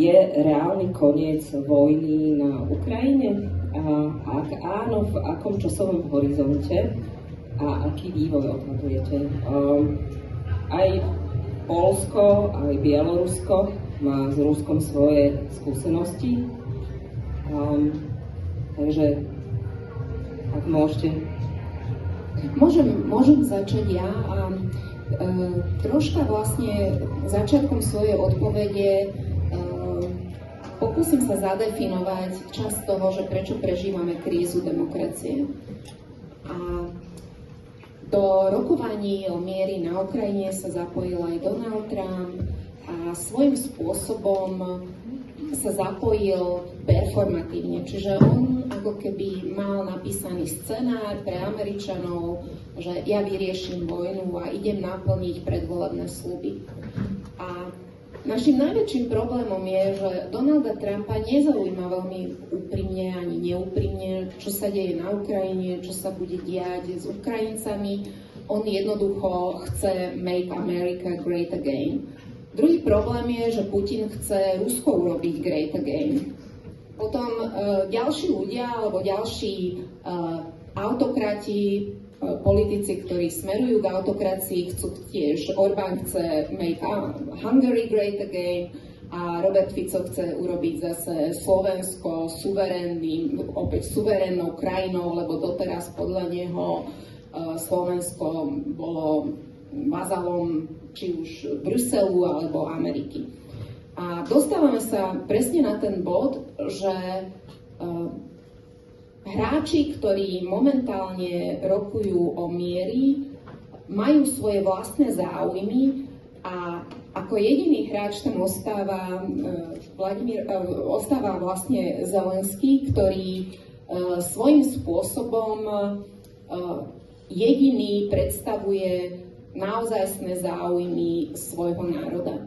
je reálny koniec vojny na Ukrajine? A ak áno, v akom časovom horizonte a aký vývoj odhadujete? Aj Poľsko, aj Bielorusko má s Ruskom svoje skúsenosti. Takže ak môžete. Môžem začať ja a troška vlastne začiatkom svojej odpovede pokúsim sa zadefinovať časť toho, že prečo prežívame krízu demokracie. A do rokovaní o mieri na Ukrajine sa zapojil aj Donald Trump a svojím spôsobom sa zapojil performatívne, čiže on ako keby mal napísaný scenár pre Američanov, že ja vyrieším vojnu a idem naplniť predvolebné sľuby. A našim najväčším problémom je, že Donalda Trumpa nezaujíma veľmi úprimne ani neúprimne, čo sa deje na Ukrajine, čo sa bude diať s Ukrajincami. On jednoducho chce make America great again. Druhý problém je, že Putin chce Rusko urobiť great again. Potom ďalší ľudia alebo ďalší autokrati, politici, ktorí smerujú k autokracii, chcú tiež, Orbán chce make Hungary great again a Robert Fico chce urobiť zase Slovensko opäť suverénnou krajinou, lebo doteraz podľa neho Slovensko bolo vazalom či už Bruselu alebo Ameriky. A dostávame sa presne na ten bod, že hráči, ktorí momentálne rokujú o miery, majú svoje vlastné záujmy a ako jediný hráč tam ostáva vlastne Zelenský, ktorý svojím spôsobom jediný predstavuje naozajstné záujmy svojho národa.